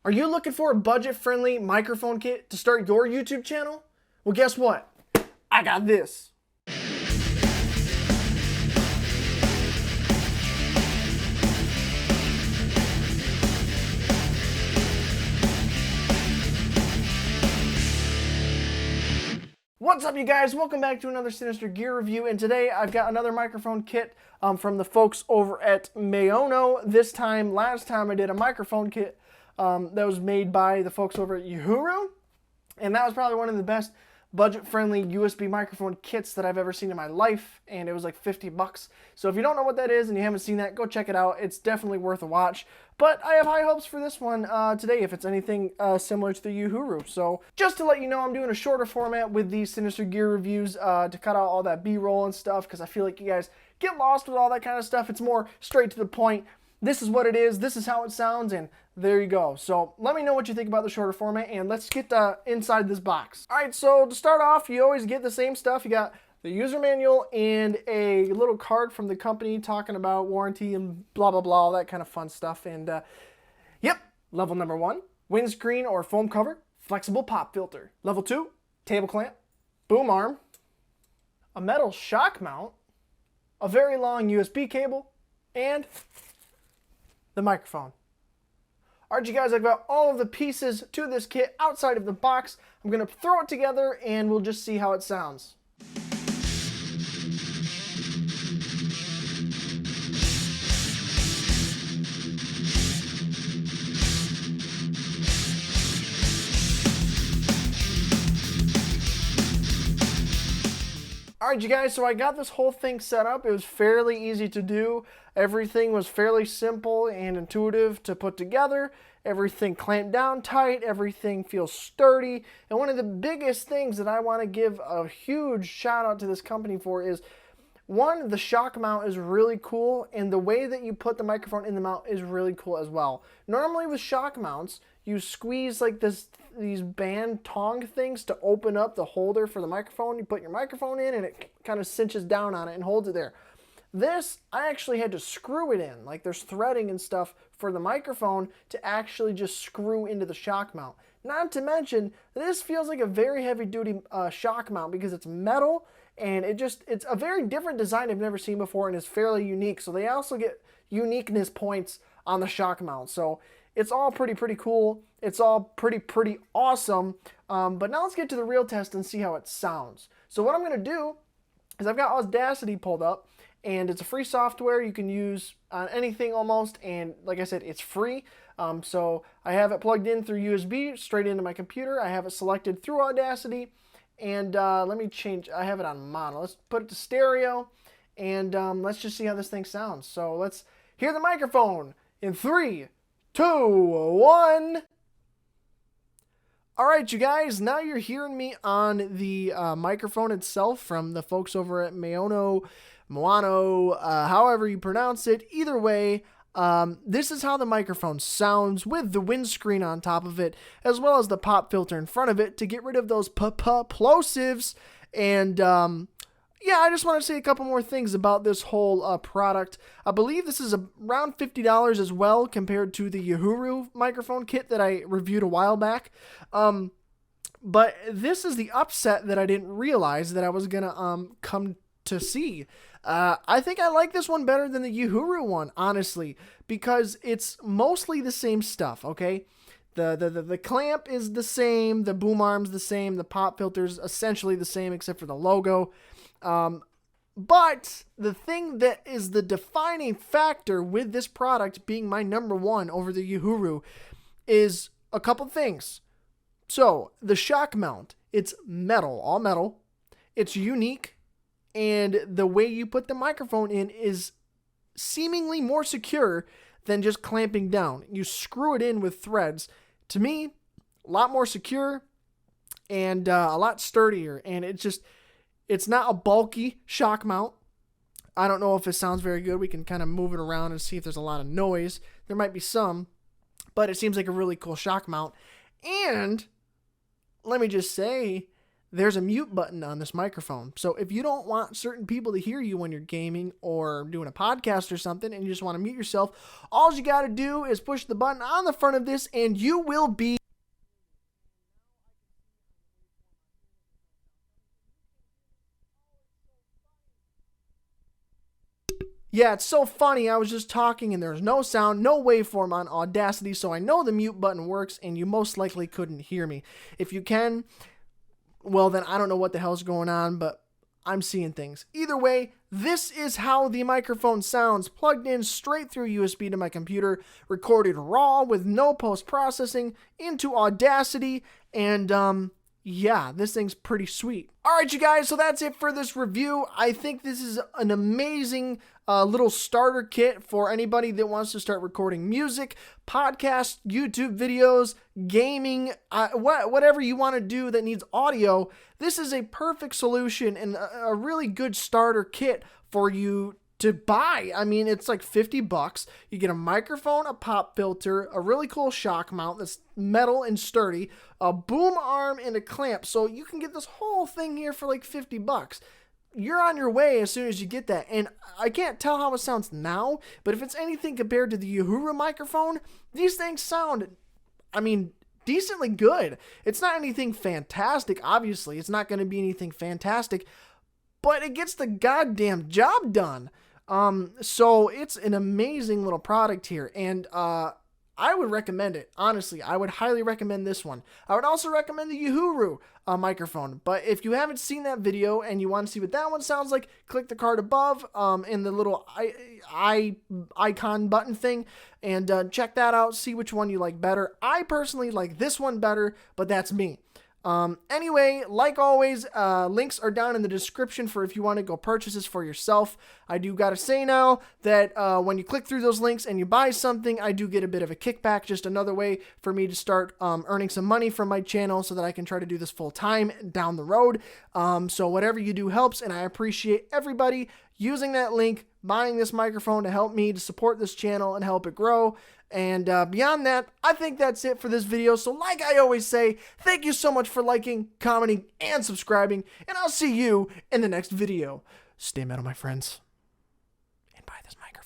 Are you looking for a budget-friendly microphone kit to start your YouTube channel? Well, guess what? I got this. What's up, you guys? Welcome back to another Sinister Gear review, and today I've got another microphone kit from the folks over at Maono. Last time I did a microphone kit that was made by the folks over at Uhuru, and that was probably one of the best budget-friendly USB microphone kits that I've ever seen in my life, and it was like 50 bucks. So if you don't know what that is and you haven't seen that, go check it out. It's definitely worth a watch. But I have high hopes for this one today if it's anything similar to the Uhuru. So just to let you know, I'm doing a shorter format with these Sinister Gear reviews to cut out all that B-roll and stuff, because I feel like you guys get lost with all that kind of stuff. It's more straight to the point. This is what it is, this is how it sounds, and there you go. So let me know what you think about the shorter format, and let's get inside this box. All right, so to start off, you always get the same stuff. You got the user manual and a little card from the company talking about warranty and blah, blah, blah, all that kind of fun stuff. And yep, level number 1, windscreen or foam cover, flexible pop filter. Level 2, table clamp, boom arm, a metal shock mount, a very long USB cable, and the microphone. Alright, you guys, I've got all of the pieces to this kit outside of the box. I'm going to throw it together and we'll just see how it sounds. Alright, you guys, so I got this whole thing set up. It was fairly easy to do. Everything was fairly simple and intuitive to put together. Everything clamped down tight. Everything feels sturdy. And one of the biggest things that I want to give a huge shout out to this company for is, one, the shock mount is really cool, and the way that you put the microphone in the mount is really cool as well. Normally with shock mounts, you squeeze like these band tong things to open up the holder for the microphone. You put your microphone in and it kind of cinches down on it and holds it there. This, I actually had to screw it in. Like, there's threading and stuff for the microphone to actually just screw into the shock mount. Not to mention, this feels like a very heavy duty shock mount because it's metal, and it's a very different design I've never seen before, and is fairly unique. So they also get uniqueness points on the shock mount. So it's all pretty cool. It's all pretty awesome. But now let's get to the real test and see how it sounds. So what I'm going to do is I've got Audacity pulled up, and it's a free software you can use on anything almost. And like I said, it's free. So I have it plugged in through USB straight into my computer. I have it selected through Audacity. And let me change. I have it on mono. Let's put it to stereo. And let's just see how this thing sounds. So let's hear the microphone in 3, 2, 1. All right, you guys, now you're hearing me on the microphone itself from the folks over at Maono, however you pronounce it. Either way, this is how the microphone sounds with the windscreen on top of it, as well as the pop filter in front of it to get rid of those plosives. And yeah, I just want to say a couple more things about this whole product. I believe this is around $50 as well compared to the Uhuru microphone kit that I reviewed a while back. But this is the upset that I didn't realize that I was going to come to see. I think I like this one better than the Uhuru one, honestly, because it's mostly the same stuff, okay? The clamp is the same, the boom arm's the same, the pop filter's essentially the same except for the logo. But the thing that is the defining factor with this product being my number one over the Uhuru is a couple things. So, the shock mount, it's metal, all metal. It's unique, and the way you put the microphone in is seemingly more secure than just clamping down. You screw it in with threads. To me, a lot more secure and a lot sturdier, and it's not a bulky shock mount. I don't know if it sounds very good. We can kind of move it around and see if there's a lot of noise. There might be some, but it seems like a really cool shock mount. And let me just say there's a mute button on this microphone. So if you don't want certain people to hear you when you're gaming or doing a podcast or something and you just want to mute yourself, all you got to do is push the button on the front of this and you will be... Yeah, it's so funny. I was just talking and there's no sound, no waveform on Audacity, so I know the mute button works and you most likely couldn't hear me. If you can, well then I don't know what the hell's going on, but I'm seeing things. Either way, this is how the microphone sounds, plugged in straight through USB to my computer, recorded raw with no post-processing into Audacity, and yeah, this thing's pretty sweet. All right, you guys, so that's it for this review. I think this is an amazing little starter kit for anybody that wants to start recording music, podcasts, YouTube videos, gaming, whatever you want to do that needs audio. This is a perfect solution and a really good starter kit for you to buy. I mean, it's like $50. You get a microphone, a pop filter, a really cool shock mount that's metal and sturdy, a boom arm, and a clamp. So you can get this whole thing here for like $50. You're on your way as soon as you get that. And I can't tell how it sounds now, but if it's anything compared to the Uhuru microphone, these things sound, I mean, decently good. It's not anything fantastic, obviously. It's not going to be anything fantastic, but it gets the goddamn job done. So it's an amazing little product here, and I would recommend it. Honestly, I would highly recommend this one. I would also recommend the Uhuru microphone, but if you haven't seen that video and you want to see what that one sounds like, click the card above in the little icon button thing, and check that out, see which one you like better. I personally like this one better, but that's me. Anyway, like always, links are down in the description for if you want to go purchase this for yourself. I do gotta say now that when you click through those links and you buy something, I do get a bit of a kickback, just another way for me to start earning some money from my channel so that I can try to do this full time down the road. So whatever you do helps, and I appreciate everybody using that link, buying this microphone to help me to support this channel and help it grow. And beyond that, I think that's it for this video. So like I always say, thank you so much for liking, commenting, and subscribing. And I'll see you in the next video. Stay metal, my friends. And buy this microphone.